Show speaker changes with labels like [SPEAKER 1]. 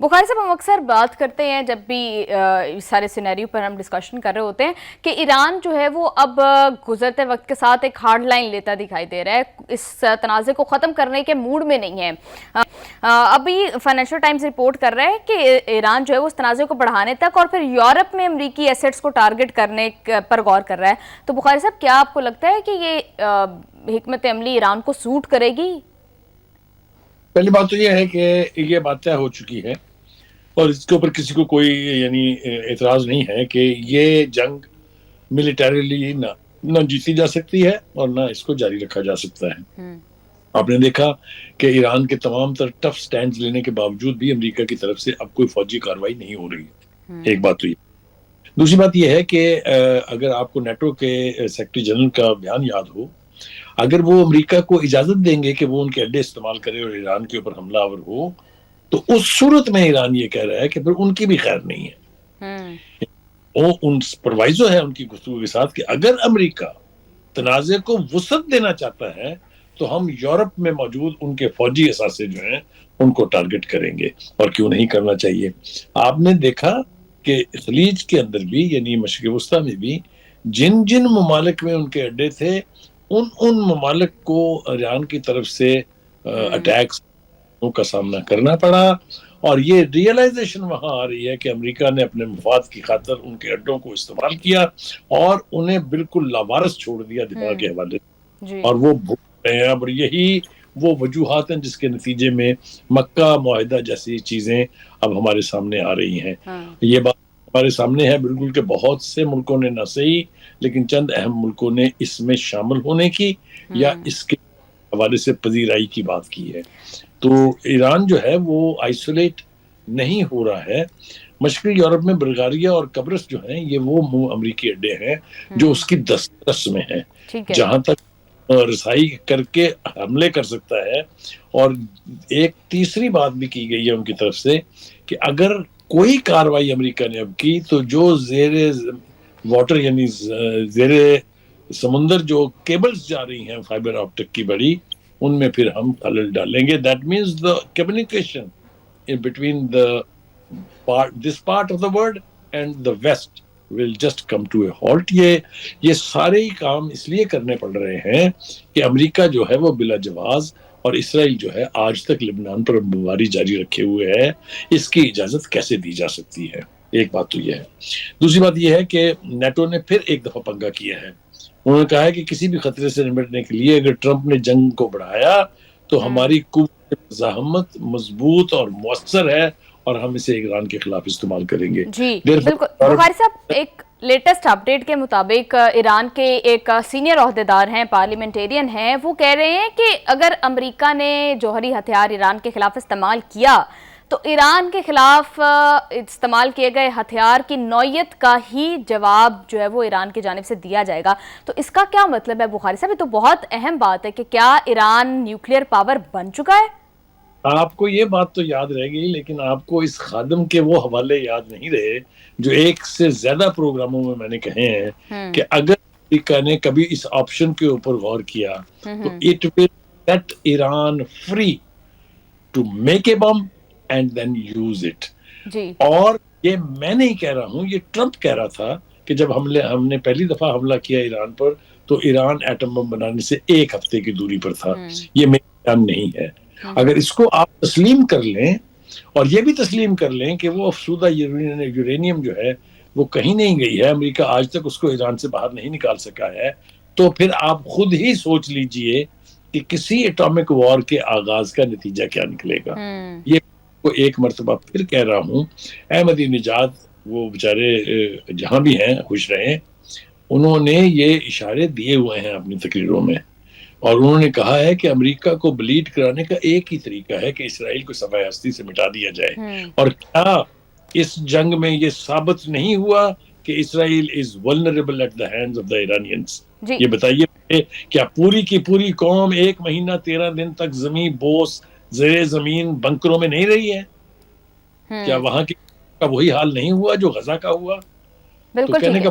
[SPEAKER 1] بخاری صاحب، ہم اکثر بات کرتے ہیں جب بھی سارے سینیریو پر ہم ڈسکشن کر رہے ہوتے ہیں کہ ایران جو ہے وہ اب گزرتے وقت کے ساتھ ایک ہارڈ لائن لیتا دکھائی دے رہا ہے، اس تنازع کو ختم کرنے کے موڈ میں نہیں ہے۔ ابھی فائنینشل ٹائمز رپورٹ کر رہا ہے کہ ایران جو ہے وہ اس تنازع کو بڑھانے تک اور پھر یورپ میں امریکی ایسٹس کو ٹارگٹ کرنے پر غور کر رہا ہے۔ تو بخاری صاحب، کیا آپ کو لگتا ہے کہ یہ حکمت عملی ایران کو سوٹ کرے گی؟
[SPEAKER 2] پہلی بات تو یہ ہے کہ یہ بات طے ہو چکی ہے اور اس کے اوپر کسی کو کوئی اعتراض نہیں ہے کہ یہ جنگ ملیٹریلی نہ جیتی جا سکتی ہے اور نہ اس کو جاری رکھا جا سکتا ہے۔ آپ نے دیکھا کہ ایران کے تمام تر ٹف سٹینڈز لینے کے باوجود بھی امریکہ کی طرف سے اب کوئی فوجی کارروائی نہیں ہو رہی ہے۔ ایک بات تو یہ، دوسری بات یہ ہے کہ اگر آپ کو نیٹو کے سیکرٹری جنرل کا بیان یاد ہو، اگر وہ امریکہ کو اجازت دیں گے کہ وہ ان کے اڈے استعمال کرے اور ایران کے اوپر حملہ آور ہو، تو اس صورت میں ایران یہ کہہ رہا ہے کہ پھر ان کی بھی خیر نہیں ہے۔ وہ ان پروائزو ہے ان کی گفتگو کے ساتھ کہ اگر امریکہ تنازع کو وسعت دینا چاہتا ہے تو ہم یورپ میں موجود ان کے فوجی اثاثے جو ہیں ان کو ٹارگٹ کریں گے، اور کیوں نہیں کرنا چاہیے۔ آپ نے دیکھا کہ خلیج کے اندر بھی، یعنی مشرق وسطیٰ میں بھی، جن جن ممالک میں ان کے اڈے تھے ان ممالک کو ایران کی طرف سے اٹیکس کا سامنا کرنا پڑا، اور یہ ریئلائزیشن وہاں آ رہی ہے کہ امریکہ نے اپنے مفاد کی خاطر ان کے اڈوں کو استعمال کیا اور انہیں بالکل لاوارث چھوڑ دیا دفاع کے حوالے سے، اور وہ بھول رہے ہیں۔ اور یہی وہ وجوہات ہیں جس کے نتیجے میں مکہ معاہدہ جیسی چیزیں اب ہمارے سامنے آ رہی ہیں۔ یہ بات ہمارے سامنے ہے بالکل کہ بہت سے ملکوں نے نہ صحیح لیکن چند اہم ملکوں نے اس میں شامل ہونے کی یا اس کے حوالے سے پذیرائی کی بات کی ہے۔ تو ایران جو ہے وہ آئسولیٹ نہیں ہو رہا ہے۔ مشرقی یورپ میں بلغاریہ اور قبرص جو ہیں یہ وہ امریکی اڈے ہیں جو اس کی دسترس میں ہیں، جہاں تک رسائی کر کے حملے کر سکتا ہے۔ اور ایک تیسری بات بھی کی گئی ہے ان کی طرف سے کہ اگر کوئی کاروائی امریکہ نے اب کی تو جو زیر واٹر یعنی زیر سمندر جو کیبلز جا رہی ہیں فائبر آپٹک کی بڑی، ان میں پھر ہم خلل ڈالیں گے۔ That means the communication in between this part of the world and the west will just come to a halt۔ یہ سارے ہی کام اس لیے کرنے پڑ رہے ہیں کہ امریکہ جو ہے وہ بلا جواز اور اسرائیل جو ہے آج تک لبنان پر بمباری جاری رکھے ہوئے ہے، اس کی اجازت کیسے دی جا سکتی ہے؟ ایک بات تو یہ ہے۔ دوسری بات یہ ہے کہ نیٹو نے پھر ایک دفعہ پنگا کیا ہے۔ انہوں نے کہا ہے کہ کسی بھی خطرے سے نمٹنے کے لیے اگر ٹرمپ نے جنگ کو بڑھایا تو ہماری قوت مزاحمت مضبوط اور مؤثر ہے اور ہم اسے ایران کے خلاف استعمال کریں گے۔
[SPEAKER 1] جی بالکل بخاری صاحب، ایک لیٹسٹ اپڈیٹ کے مطابق ایران کے ایک سینئر عہدیدار ہیں، پارلیمنٹیرین ہیں، وہ کہہ رہے ہیں کہ اگر امریکہ نے جوہری ہتھیار ایران کے خلاف استعمال کیا تو ایران کے خلاف استعمال کیے گئے ہتھیار کی نوعیت کا ہی جواب جو ہے وہ ایران کی جانب سے دیا جائے گا۔ تو اس کا کیا مطلب ہے بخاری صاحب؟ یہ تو بہت اہم بات ہے کہ کیا ایران نیوکلیئر پاور بن چکا ہے؟
[SPEAKER 2] آپ کو یہ بات تو یاد رہے گی، لیکن آپ کو اس خادم کے وہ حوالے یاد نہیں رہے جو ایک سے زیادہ پروگراموں میں نے کہے ہیں کہ اگر امریکہ نے کبھی اس آپشن کے اوپر غور کیا تو it will set Iran free to make a bomb and then use it۔ اور یہ میں نہیں کہہ رہا ہوں، یہ ٹرمپ کہہ رہا تھا کہ جب ہم نے پہلی دفعہ حملہ کیا ایران پر تو ایران ایٹم بم بنانے سے ایک ہفتے کی دوری پر تھا۔ یہ میرا بیان نہیں ہے۔ اگر اس کو آپ تسلیم کر لیں اور یہ بھی تسلیم کر لیں کہ وہ افسودہ یورینیم جو ہے وہ کہیں نہیں گئی ہے، امریکہ آج تک اس کو ایران سے باہر نہیں نکال سکا ہے، تو پھر آپ خود ہی سوچ لیجئے کہ کسی ایٹامک وار کے آغاز کا نتیجہ کیا نکلے گا۔ یہ کو ایک مرتبہ پھر کہہ رہا ہوں، احمدی نژاد وہ بیچارے جہاں بھی ہیں خوش رہیں، انہوں نے یہ اشارے دیے ہوئے ہیں اپنی تقریروں میں، اور انہوں نے کہا ہے کہ امریکہ کو بلیڈ کرانے کا ایک ہی طریقہ ہے کہ اسرائیل کو صفحہ ہستی سے مٹا دیا جائے۔ اور کیا اس جنگ میں یہ ثابت نہیں ہوا کہ اسرائیل is vulnerable at the hands of the Iranians؟ یہ بتائیے کیا پوری کی پوری قوم 1 مہینہ 13 دن تک زمین بوس زیر زمین بنکروں میں نہیں رہی ہے؟ کیا وہاں کا وہی حال نہیں ہوا جو غزہ کا ہوا؟
[SPEAKER 1] بالکل ٹھیک ہے